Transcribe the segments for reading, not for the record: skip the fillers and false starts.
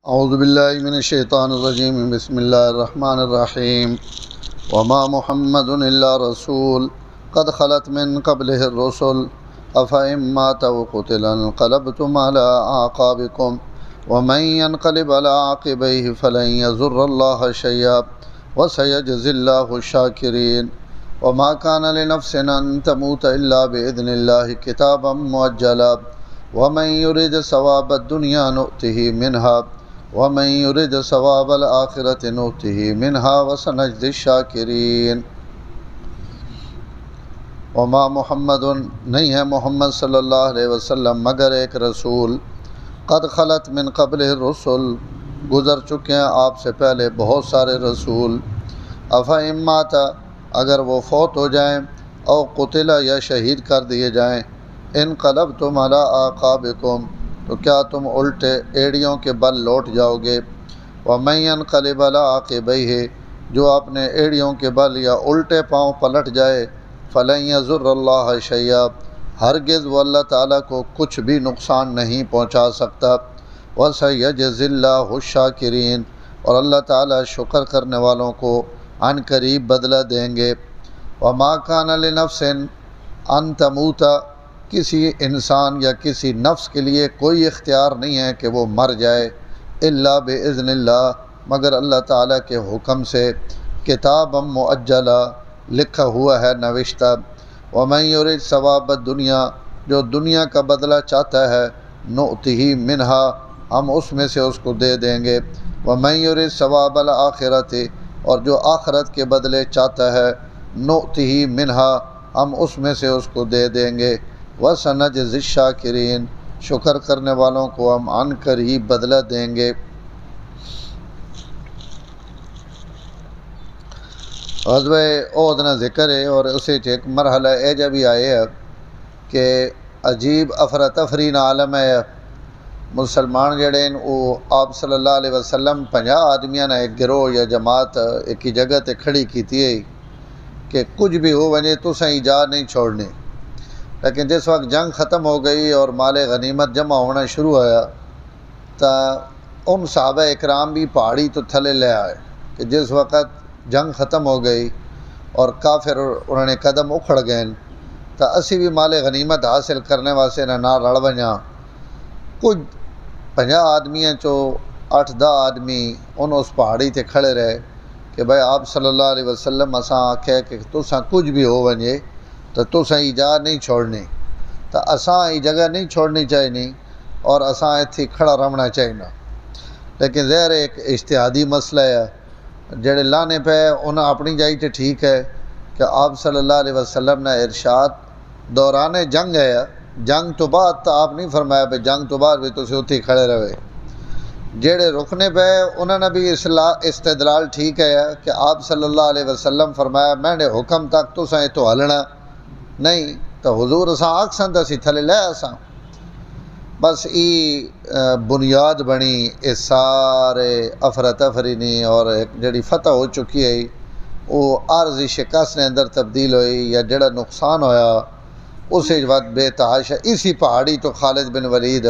اعوذ باللہ من الشیطان الرجیم بسم اللہ الرحمن الرحیم وما محمد الا رسول قد خلت من قبله الرسل افإن مات او قتل انقلبتم على اعقابكم ومن ينقلب على عقبيه فلن يضر الله شيئا وسيجزي الله الشاكرين وما كان لنفس ان تموت الا باذن الله كتابا مؤجلا ومن يريد ثواب الدنيا نؤته منها ومن يريد ثواب الآخرة نؤته منها وسنجزي الشاكرين وما محمد نہیں ہے محمد صلی اللہ علیہ وسلم مگر ایک رسول قد خلت من قبل الرسل گزر چکے ہیں آپ سے پہلے بہت سارے رسول افإن مات اگر وہ فوت ہو جائیں او قتل یا شہید کر دیے جائیں انقلبتم علی اعقابکم تو کیا تم الٹے ایڑیوں کے بل لوٹ جاؤ گے ومن ينقلب علی عقبیہ جو اپنے ایڑیوں کے بل یا الٹے پاؤں پلٹ جائے فلن یضر اللہ شیئا ہرگز وہ اللہ تعالیٰ کو کچھ بھی نقصان نہیں پہنچا سکتا وسیجزی اللہ الشاکرین اور اللہ تعالیٰ شکر کرنے والوں کو عن قریب بدلہ دیں گے وما کان لنفس ان تموت کسی انسان یا کسی نفس کے لیے کوئی اختیار نہیں ہے کہ وہ مر جائے الا باذن اللہ مگر اللہ تعالیٰ کے حکم سے کتابا مؤجلا لکھا ہوا ہے نوشتہ ومن یرید ثواب الدنیا جو دنیا کا بدلہ چاہتا ہے نؤتہ منہا ہم اس میں سے اس کو دے دیں گے ومن یرید ثواب الآخرۃ اور جو آخرت کے بدلے چاہتا ہے نؤتہ منہا ہم اس میں سے اس کو دے دیں گے وَسَنَجْزِي الشَّاكِرِينَ شکر کرنے والوں کو ہم عن قریب بدلہ دیں گے۔ غزوہ احد نا ذکر ہے اور اسے ایک مرحلہ اے جا بھی آئے ہے کہ عجیب افراتفری نا عالم ہے مسلمان جڑے وہ آپ صلی اللہ علیہ وسلم 50 آدمیاں نا ایک گروہ یا جماعت ایک ہی جگہ تے کھڑی کی تھی کہ کچھ بھی ہو وجے تو سہیں جا نہیں چھوڑنے، لیکن جس وقت جنگ ختم ہو گئی اور مال غنیمت جمع ہونا شروع ہوا تو ان صحابہ اکرام بھی پہاڑی تو تھلے لے آئے کہ جس وقت جنگ ختم ہو گئی اور کافر انہوں نے قدم اکھڑ گئے تو اسی بھی مال غنیمت حاصل کرنے واسطے نہ رڑ ونجا کچھ 50 آدمیاں چو 8-10 آدمی ان اس پہاڑی تے کھڑے رہے کہ بھائی آپ صلی اللہ علیہ وسلم اساں آکھے کہ تساں کچھ بھی ہو ونجے تو سہیں جا نہیں چھوڑنی تو اساں یہ جگہ نہیں چھوڑنی چاہیے اور اساں اتھی کھڑا رہنا چاہیے، لیکن ظاہر ایک اجتہادی مسئلہ ہے جڑے لانے پہ انہیں اپنی جائی تے ٹھیک ہے کہ آپ صلی اللہ علیہ وسلم نے ارشاد دوران جنگ ہے جنگ تو بعد تو آپ نہیں فرمایا پہ جنگ تو بعد بھی تسی اتھی کھڑے رہے، جڑے رکنے پہ انہوں نے بھی استدلال ٹھیک ہے کہ آپ صلی اللہ علیہ وسلم فرمایا میں نے حکم تک تو سائیں تو ہلنا نہیں تو حضور اساں آکسن تو اسی تھلے لے اساں بس ای بنیاد بنی اس سارے افراتفری نہیں اور ایک جڑی فتح ہو چکی ہے وہ عارضی شکست نے اندر تبدیل ہوئی یا جڑا نقصان ہویا اسی وقت بے تحاشا اسی پہاڑی تو خالد بن ولید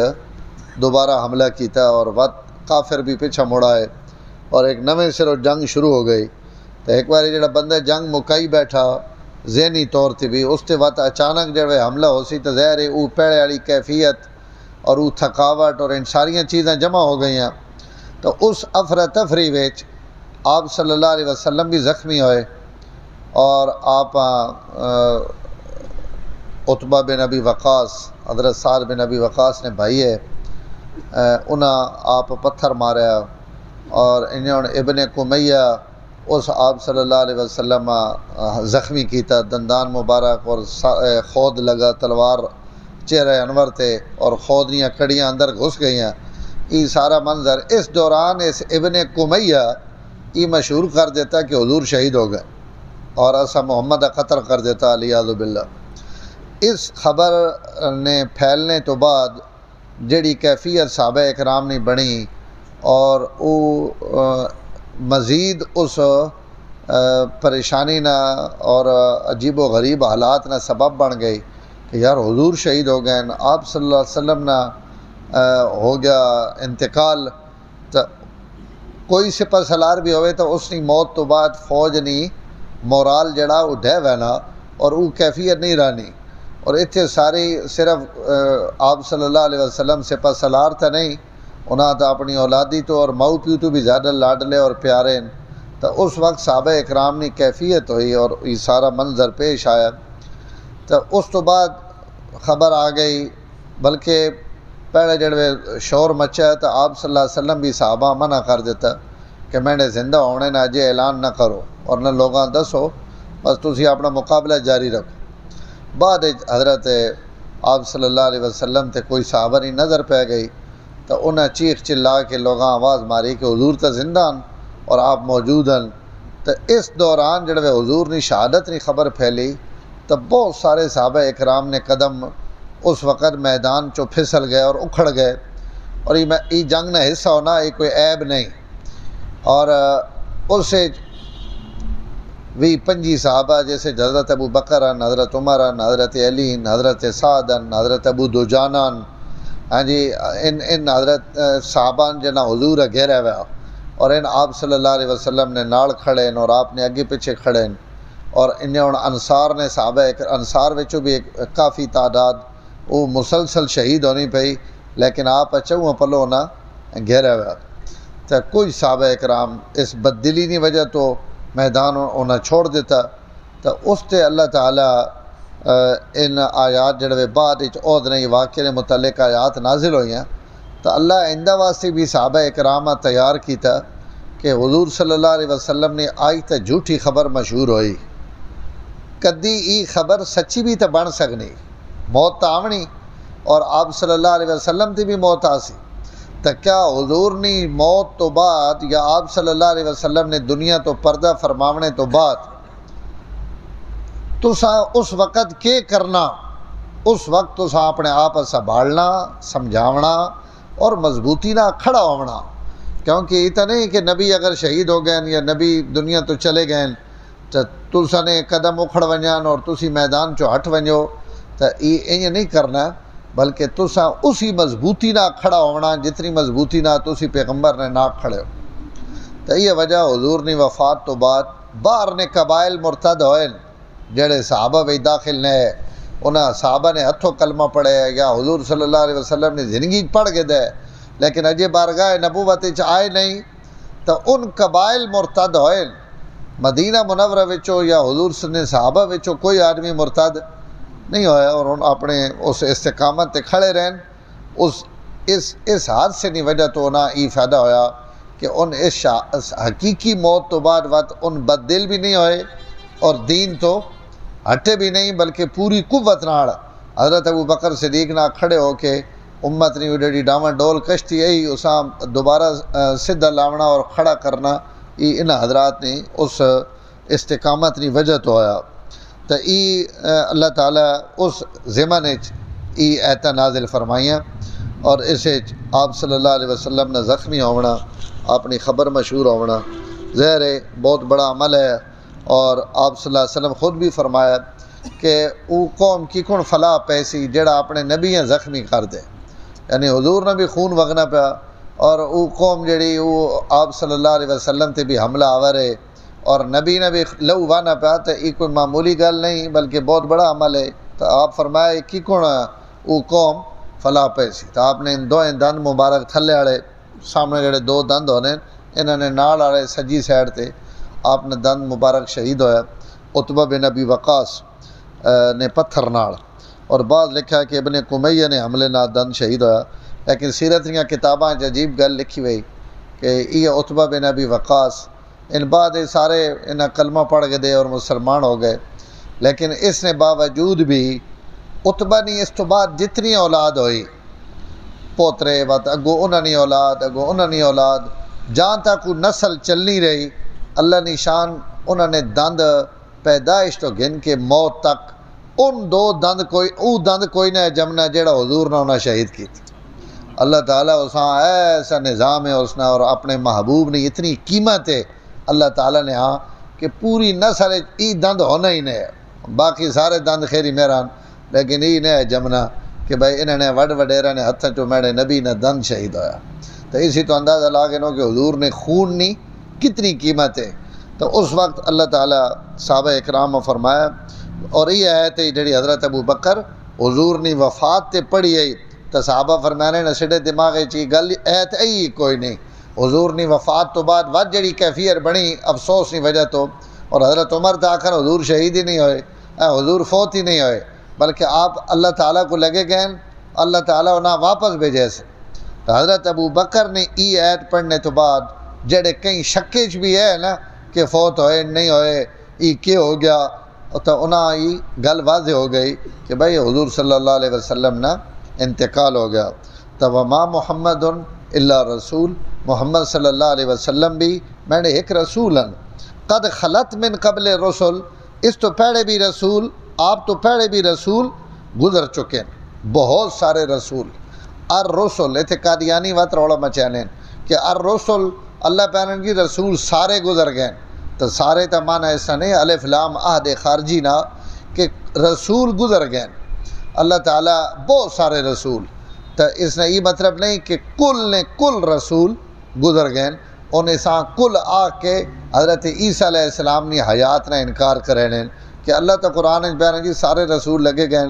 دوبارہ حملہ کیتا اور وقت کافر بھی پیچھا مڑا ہے اور ایک نویں سروں جنگ شروع ہو گئی تو ایک بار جڑا بندہ جنگ مکائی بیٹھا ذہنی طور تے بھی اس تے وقت اچانک جب حملہ ہو سی تو ظاہر ہے وہ پیڑے والی کیفیت اور وہ تھکاوٹ اور ان ساریاں چیزیں جمع ہو گئی ہیں تو اس افراتفری وچ آپ صلی اللہ علیہ وسلم بھی زخمی ہوئے اور آپ عتبہ بن ابی وقاص حضرت سعد بن ابی وقاص نے بھائی ہے انہاں آپ پتھر ماریا اور انہوں نے ابن کمیہ اس آپ صلی اللہ علیہ وسلم زخمی کیتا دندان مبارک اور خود لگا تلوار چہرہ انور تے اور خودنیاں کڑیاں اندر گھس گئیاں یہ سارا منظر اس دوران اس ابن کمیہ یہ مشہور کر دیتا کہ حضور شہید ہو گئے اور ایسا محمد قتل کر دیتا علیہ باللہ۔ اس خبر نے پھیلنے تو بعد جڑی کیفیت صحابہ اکرام نے بنی اور وہ مزید اس پریشانی نہ اور عجیب و غریب حالات نہ سبب بن گئی کہ یار حضور شہید ہو گئے آپ صلی اللہ علیہ وسلم نہ ہو گیا انتقال تو کوئی سپہ سالار بھی ہوئے تو اس کی موت تو بعد فوج نہیں مورال جڑا وہ ڈہ وینا اور وہ کیفیت نہیں رہنی. اور اتنے ساری صرف آپ صلی اللہ علیہ وسلم سپہ سالار تو نہیں، انہاں تو اپنی اولادی تو اور ماؤ پیو تو بھی زیادہ لاڈلے اور پیارے ہیں. تو اس وقت صحابہ اکرام کی کیفیت ہوئی اور یہ سارا منظر پیش آیا. تو اس تو بعد خبر آ گئی، بلکہ پہلے جڑے شور مچا تو آپ صلی اللہ علیہ وسلم بھی صحابہ منع کر دیتا کہ میں نے زندہ ہونے نہ اجے اعلان نہ کرو اور نہ لوگاں دسو، بس تسی اپنا مقابلہ جاری رکھو. بعد حضرت آپ صلی اللہ علیہ وسلم تے کوئی صحابہ نہیں نظر پہ گئی تو انہیں چیخ چلا کے لوگاں آواز ماری کہ حضور تو زندہ ہیں اور آپ موجود ہیں. تو اس دوران جڑے حضور نے شہادت نہیں خبر پھیلی تو بہت سارے صحابہ اکرام نے قدم اس وقت میدان چو پھسل گئے اور اکھڑ گئے. اور یہ جنگ نہ حصہ ہونا یہ کوئی عیب نہیں. اور اسے 20-25 صحابہ جیسے حضرت ابو بکر ہیں، حضرت عمر ہیں، حضرت علی ہیں، حضرت سعد ہیں، حضرت ابو دجانہ ہیں، ہاں جی ان حضرت صحابہ جنہ حضور گھیرا ہوا اور ان آپ صلی اللہ علیہ وسلم نے نال کھڑے ہیں اور آپ نے اگے پیچھے کھڑے ہیں. اور انہیں ہوں انصار نے صحابہ انصار وچوں بھی ایک کافی تعداد وہ مسلسل شہید ہونی پئی، لیکن آپ اچھا پلو نہ گھیرا ہوا. تو کوئی صحابہ اکرام اس بددلی کی وجہ تو میدان انہیں چھوڑ دیتا. تو اس تے اللہ تعالیٰ ان آیات جڑے بعد عہد نے واقعے متعلق آیات نازل ہوئی ہیں. تو اللہ آئندہ واسطے بھی صحابہ اکرام تیار کیتا کہ حضور صلی اللہ علیہ وسلم نے آئی تو جھوٹی خبر مشہور ہوئی، کدی ای خبر سچی بھی تو بن سکنی، موت تو آونی اور آپ صلی اللہ علیہ وسلم تی بھی موت آسی. تو کیا حضور نے موت تو بعد یا آپ صلی اللہ علیہ وسلم نے دنیا تو پردہ فرماونے تو بعد تساں اس وقت کے کرنا؟ اس وقت تساں اپنے آپ سنبھالنا، سمجھاونا اور مضبوطی نہ کھڑا ہونا. کیونکہ یہ تو نہیں کہ نبی اگر شہید ہو گئے یا نبی دنیا تو چلے گئے تو تساں نے قدم اکھڑ ونجان اور تسی میدان چو ہٹ ونجو. تو یہ نہیں کرنا، بلکہ تساں اسی مضبوطی نہ کھڑا ہونا جتنی مضبوطی نہ تسی پیغمبر نے نہ کھڑے ہو. تو یہ وجہ حضور نے وفات تو بعد باہر نے قبائل مرتد ہوئے جڑے صحابہ بھی داخل نے، انہاں صحابہ نے ہتھوں کلمہ پڑھے یا حضور صلی اللہ علیہ وسلم نے زندگی پڑھ کے دے لیکن اجے بارگاہ نبوت آئے نہیں. تو ان قبائل مرتد ہوئے. مدینہ منورہ وچوں یا حضور نے صحابہ وچوں کوئی آدمی مرتد نہیں ہویا اور ان اپنے اس استقامت تے کھڑے رہن. اس حادثے کی وجہ تو انہاں یہ فائدہ ہویا کہ ان اس حقیقی موت تو بعد ان بد دل بھی نہیں ہوئے اور دین تو ہٹے بھی نہیں، بلکہ پوری قوت نال حضرت ابو بکر صدیق نہ کھڑے ہو کے امت نے جڑی ڈاواں ڈول کشتی ہے اساں دوبارہ سدھا لاونا اور کھڑا کرنا، یہ ان حضرات نے اس استقامت کی وجہ تو ہویا. تو اللہ تعالیٰ اس ضمن ایتاں نازل فرمائیاں اور اسے آپ صلی اللہ علیہ وسلم نے زخمی ہونا، اپنی خبر مشہور ہونا ظاہر ہے بہت بڑا عمل ہے. اور آپ صلی اللہ علیہ وسلم خود بھی فرمایا کہ وہ قوم کی کون فلاح پیسی جڑا اپنے نبیاں زخمی کر دے، یعنی حضور نے بھی خون وگنا پیا اور وہ قوم جڑی وہ آپ صلی اللہ علیہ وسلم تے بھی حملہ آور ہے اور نبی نے بھی لہو وانا پیا. تو یہ کوئی معمولی گل نہیں بلکہ بہت بڑا عمل ہے. تو آپ فرمایا کی کون وہ قوم فلاح پیسی. تو آپ نے ان دو دند مبارک تھلے والے سامنے جڑے دو دند ہونے انہوں نے نال والے سجی سائڈ تے آپ نے دند مبارک شہید ہویا. عتبہ بن ابی وقاص نے پتھر نال، اور بعد لکھا کہ ابن کمیہ نے حملے نال دند شہید ہویا. لیکن سیرت دیاں کتاباں عجیب گل لکھی ہوئی کہ یہ عتبہ بن ابی وقاص ان بعد سارے انہیں کلمہ پڑھ کے دے اور مسلمان ہو گئے. لیکن اس نے باوجود بھی عتبہ نے اس تو بعد جتنی اولاد ہوئی پوترے وقت اگو انہوں نے اولاد اگو انہوں نے اولاد جہاں تک وہ نسل چلنی رہی اللہ نے شان انہوں نے دند پیدائش تو گن کے موت تک ان دو دند کوئی نہ جمنا جڑا حضور نے انہیں شہید کی تھی. اللہ تعالیٰ اساں ایسا نظام ہے اس نے اور اپنے محبوب نے اتنی قیمت ہے اللہ تعالیٰ نے ہاں کہ پوری نسل ای دند ہونا ہی نہیں ہے، باقی سارے دند خیری میران لیکن یہ نہیں ہے جمنا کہ بھائی انہوں نے وڈیرا نے ہتھاں چو میرے نبی نے دند شہید ہویا. تو اسی تو اندازہ لا کے نو کہ حضور نے خون نہیں کتنی قیمت ہے. تو اس وقت اللہ تعالیٰ صحابہ اکرام میں فرمایا، اور یہ آیت ہے جڑی حضرت ابو بکر حضور نے وفات تے پڑھی ہے تو صحابہ فرمانے نہ سڈے دماغ چی گل ایت ای کوئی نہیں. حضور نے وفات تو بعد ود جڑی کیفیت بنی افسوس کی وجہ تو، اور حضرت عمر تو آخر حضور شہید ہی نہیں ہوئے، حضور فوت ہی نہیں ہوئے، بلکہ آپ اللہ تعالیٰ کو لگے گئے، اللہ تعالیٰ انہیں واپس بھیجے سے. تو حضرت ابو بکر نے ای ایت پڑھنے تو بعد جڑے کئی شکے بھی ہے نا کہ فوت ہوئے نہیں ہوئے ای کیا ہو گیا، تو انہاں ای گل واضح ہو گئی کہ بھائی حضور صلی اللہ علیہ وسلم نا انتقال ہو گیا. تو وما محمد الا رسول، محمد صلی اللہ علیہ وسلم بھی میں نے ایک رسول ہیں، قد خلت من قبل رسول، اس تو پہلے بھی رسول، آپ تو پہلے بھی رسول گزر چکے ہیں، بہت سارے رسول. الرسل اتنے قادیانی وقت روڑا مچانے کہ الرسل اللہ پہنن کی رسول سارے گزر گئے. تو سارے تا معنی ایسا نہیں الف لام عہد خارجی نہ کہ رسول گزر گئے اللہ تعالیٰ بہت سارے رسول. تو اس نے یہ مطلب نہیں کہ کل رسول گزر گئے، انہیں ساں کل آ کے حضرت عیسیٰ علیہ السلام نے حیات نہ انکار کریں کہ اللہ تو قرآن بیان جی سارے رسول لگے گئے،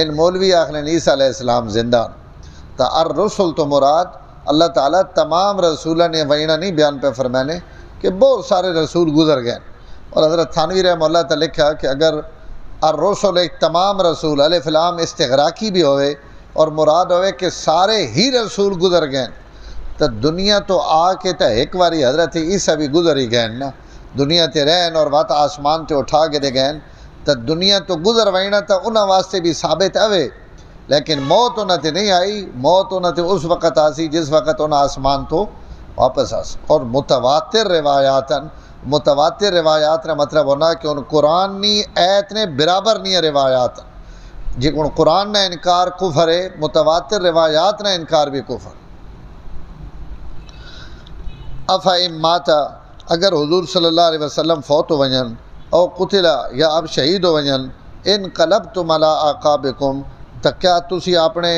ان مولوی آخر عیسیٰ علیہ السلام زندہ. تو الرسل تو مراد اللہ تعالیٰ تمام رسولہ نے وینہ نہیں بیان پہ فرمانے کہ بہت سارے رسول گزر گئے. اور حضرت تھانوی رحمہ اللہ تعالیٰ لکھا کہ اگر الرسل ایک تمام رسول الف لام استغراقی بھی ہوئے اور مراد ہوئے کہ سارے ہی رسول گزر گئے، تو دنیا تو آ کے تو ایک باری حضرت عیسیٰ بھی گزر ہی گئے نا، دنیا تے رہن اور وات آسمان تے اٹھا کے دے گئے، تو دنیا تو گزر وینا تو انہاں واسطے بھی ثابت ہوئے، لیکن موت انہاں تے نہیں آئی. موت انہاں تے اس وقت آسی جس وقت انہاں آسمان تو واپس آس. اور متواتر روایات نے مطلب ہونا کہ ان قرآن نی ایت نے برابر نہیں روایات جی ان قرآن نے انکار کفر ہے، متواتر روایات نے انکار بھی کفر. افہم ماتا اگر حضور صلی اللہ علیہ وسلم فوت ہو ونجن او قتلا یا اب شہید ہو ونجن انقلبتم علی اعقابکم، تو کیا تسی اپنے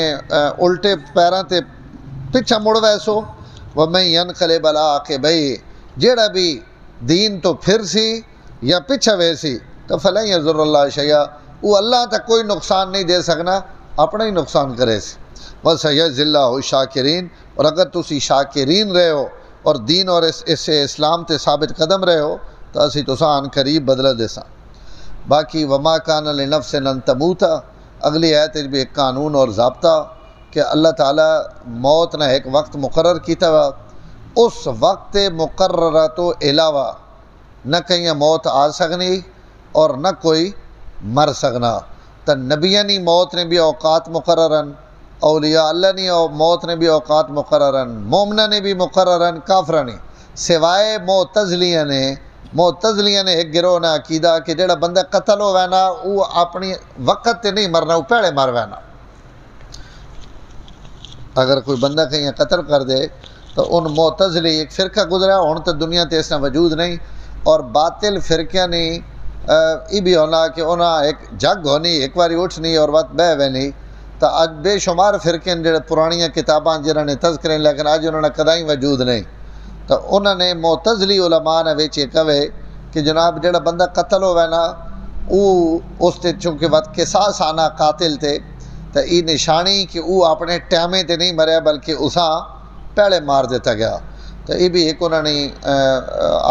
الٹے پیراں تے پچھا مڑ ویسو. ومن ینقلب علی عقبیہ، جیڑا بھی دین تو پھر سی یا پچھا ویسی تو فلن یضر اللہ شیئا، وہ اللہ تک کوئی نقصان نہیں دے سکنا، اپنا ہی نقصان کرے سی. وسیجزی اللہ الشاکرین، اور اگر تسی شاکرین رہے ہو اور دین اور اس اسلام تے ثابت قدم رہے ہو تو اسی تسان قریب بدلہ دے سا. باقی وما کان لنفس ان تموت، اگلی آیت بھی ایک قانون اور ضابطہ کہ اللہ تعالیٰ موت نہ ایک وقت مقرر کیتا ہوا، اس وقت مقررہ تو علاوہ نہ کہیں موت آ سکنی اور نہ کوئی مر سکنا. تو نبیانی موت نے بھی اوقات مقررن، اولیاء اللہ نے موت نے بھی اوقات مقررن، مومنہ نے بھی مقررن، کافرہ نے، سوائے معتزلیہ نے ایک گروہ نہ عقیدہ کہ جڑا بندہ قتل ہو وینا وہ اپنی وقت تے نہیں مرنا، وہ پہلے مر وینا. اگر کوئی بندہ کہیں قتل کر دے تو ان معتزلی ایک فرقہ گزرا، ہوں تو دنیا تے اس نے وجود نہیں. اور باطل فرقہ نے یہ بھی ہونا کہ انہاں ایک جگ ہونی، ایک باری اٹھنی اور وقت بہ وینی. تو اج بے شمار فرقے جڑے پرانیاں کتاباں جنہوں نے تذکرے لیکن اج انہوں نے کدائی وجود نہیں. تو انہوں نے معتزلی علماء نے ویچے کہے کہ جناب جڑا بندہ قتل ہوئے نا وہ اس تے چونکہ وقت قصاص آنا قاتل تے تو یہ نشانی کہ وہ اپنے ٹائمے تے نہیں مریا بلکہ اساں پہلے مار دیتا گیا. تو یہ بھی ایک انہوں نے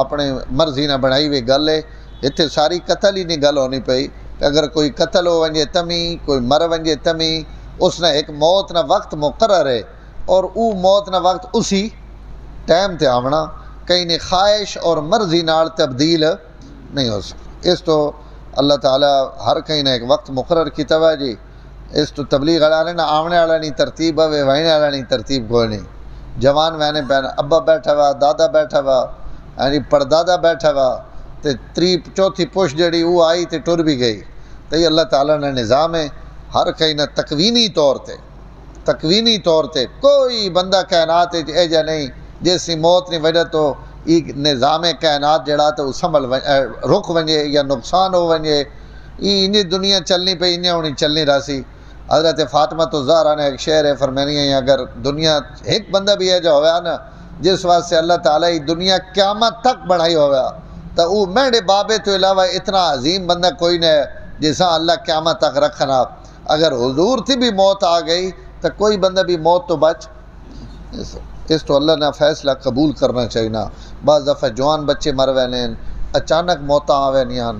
اپنے مرضی نہ بنائی ہوئی گل ہے. اتنے ساری قتل ہی نہیں گل ہونی پئی کہ اگر کوئی قتل ہو ونجے تمی، کوئی مر ونجے تمی، اس نے ایک موت نہ وقت مقرر ہے اور وہ موت نہ وقت اسی ٹائم تے آونا، کہیں نے خواہش اور مرضی نال تبدیل نہیں ہو سکتا. اس تو اللہ تعالیٰ ہر کہیں نے ایک وقت مقرر کیتا ہوا جی. اس تو تبلیغ والے نہ آونے والا نہیں ترتیب ہوئے، وہنے والا نہیں ترتیب کوئی نہیں. جوان وہنے پہنا ابا بیٹھا ہوا، دادا بیٹھا ہوا، یعنی پردادا بیٹھا ہوا، تے چوتھی پوش جڑی وہ آئی تے ٹر بھی گئی. تو یہ اللہ تعالیٰ نے نظام ہے ہر کہیں نہ تکوینی طور تے کوئی بندہ کائنات ایجا نہیں جیسی موت نہیں وجہ تو یہ نظام کائنات جڑا تو سنبھل رک ونجے یا نقصان ہو ونجے. یہ دنیا چلنی پئی انہیں ہونی چلنی راسی. حضرت فاطمہ تو زہرا نے ایک شعر ہے فرمانی ہے اگر دنیا ایک بندہ بھی ہے جو ہوا نا جس واسطے اللہ تعالیٰ ہی دنیا قیامت تک بڑھائی ہوا تو وہ میرے بابے تو علاوہ اتنا عظیم بندہ کوئی نہیں ہے جیسا اللہ قیامت تک رکھنا. اگر حضور تھی بھی موت آ گئی تو کوئی بندہ بھی موت تو بچ اس تو اللہ نے فیصلہ قبول کرنا چاہیے نا. بعض دفعہ جوان بچے مر وینے اچانک موتاں آوینیاں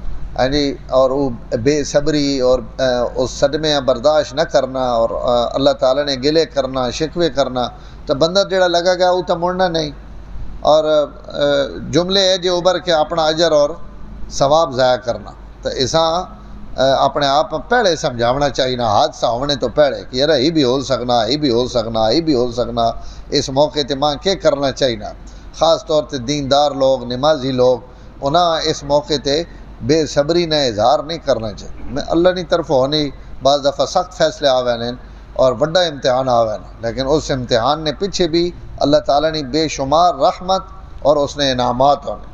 جی اور وہ بے صبری اور اس صدمے برداشت نہ کرنا اور اللہ تعالیٰ نے گلے کرنا شکوے کرنا تو بندہ جڑا لگا گیا وہ تو مڑنا نہیں. اور جملے ہے جو ابھر کے اپنا اجر اور ثواب ضائع کرنا تو ایسا اپنے آپ پہلے سمجھاونا چاہیے نا حادثہ ہونے تو پہلے کہ یار یہ بھی ہو سکنا یہ بھی ہو سکنا یہ بھی ہو سکنا. اس موقع تے ماں کیا کرنا چاہیے نا خاص طور تے دیندار لوگ نمازی لوگ انہاں اس موقع تے بے صبری نے اظہار نہیں کرنا چاہیے. میں اللہ کی طرف ہونی بعض دفعہ سخت فیصلے آوے اور بڑا امتحان آوے لیکن اس امتحان نے پیچھے بھی اللہ تعالیٰ نے بے شمار رحمت اور اس نے انعامات ہونے.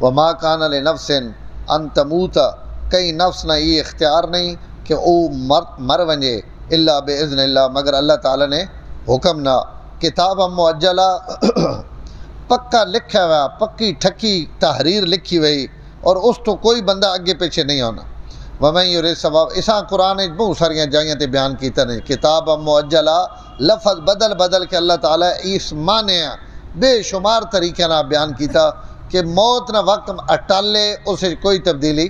وما کان لنفس ان تموت کئی نفس نہ یہ اختیار نہیں کہ او مر ونجے الا باذن اللہ مگر اللہ تعالیٰ نے حکم نہ. کتاب مؤجلہ پکا لکھا ہوا پکی ٹھکی تحریر لکھی ہوئی اور اس تو کوئی بندہ اگے پیچھے نہیں ہونا. ومن یرید ثواب اساں قرآن بہت ساریاں جائیں تے بیان کیتا نہیں کتاب مؤجلہ لفظ بدل بدل کے اللہ تعالیٰ اس معنی بے شمار طریقے نہ بیان کیتا کہ موت نہ وقت اٹالے اسے کوئی تبدیلی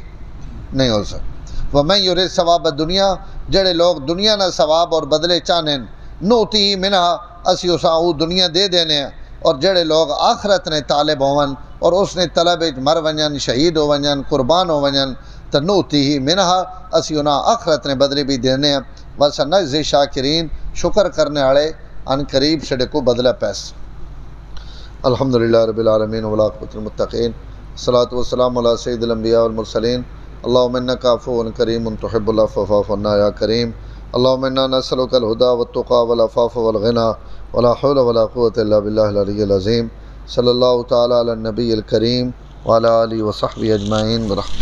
نہیں ہو سکتی. ومن یرید ثواب دنیا جڑے لوگ دنیا نہ ثواب اور بدلے چاہنے نوتی منہا اسی اساں او دنیا دے دینے ہیں اور جڑے لوگ آخرت نے طالب ہون اور اس نے طلب مر ونجن شہید ہو ونجن قربان ہو ونجن تو نوتی ہی منہا اسی انہاں آخرت نے بدلے بھی دینے ہیں. وسنجزی شاکرین شکر کرنے والے ان قریب سڑے کو بدلہ پیسہ. الحمدللہ رب العالمین والعاقبۃ للمتقین الصلاۃ والسلام علی سید الانبیاء والمرسلین. اللہم انک عفو کریم تحب العفو فاعف عنا یا کریم. اللہم انا نسألک الہدی والتقی والعفاف والغنی ولا حول ولا قوة الا باللہ العلی العظیم. صلی اللہ تعالی علی النبی الکریم وعلی آلہ وصحبہ اجمعین برحمتہ.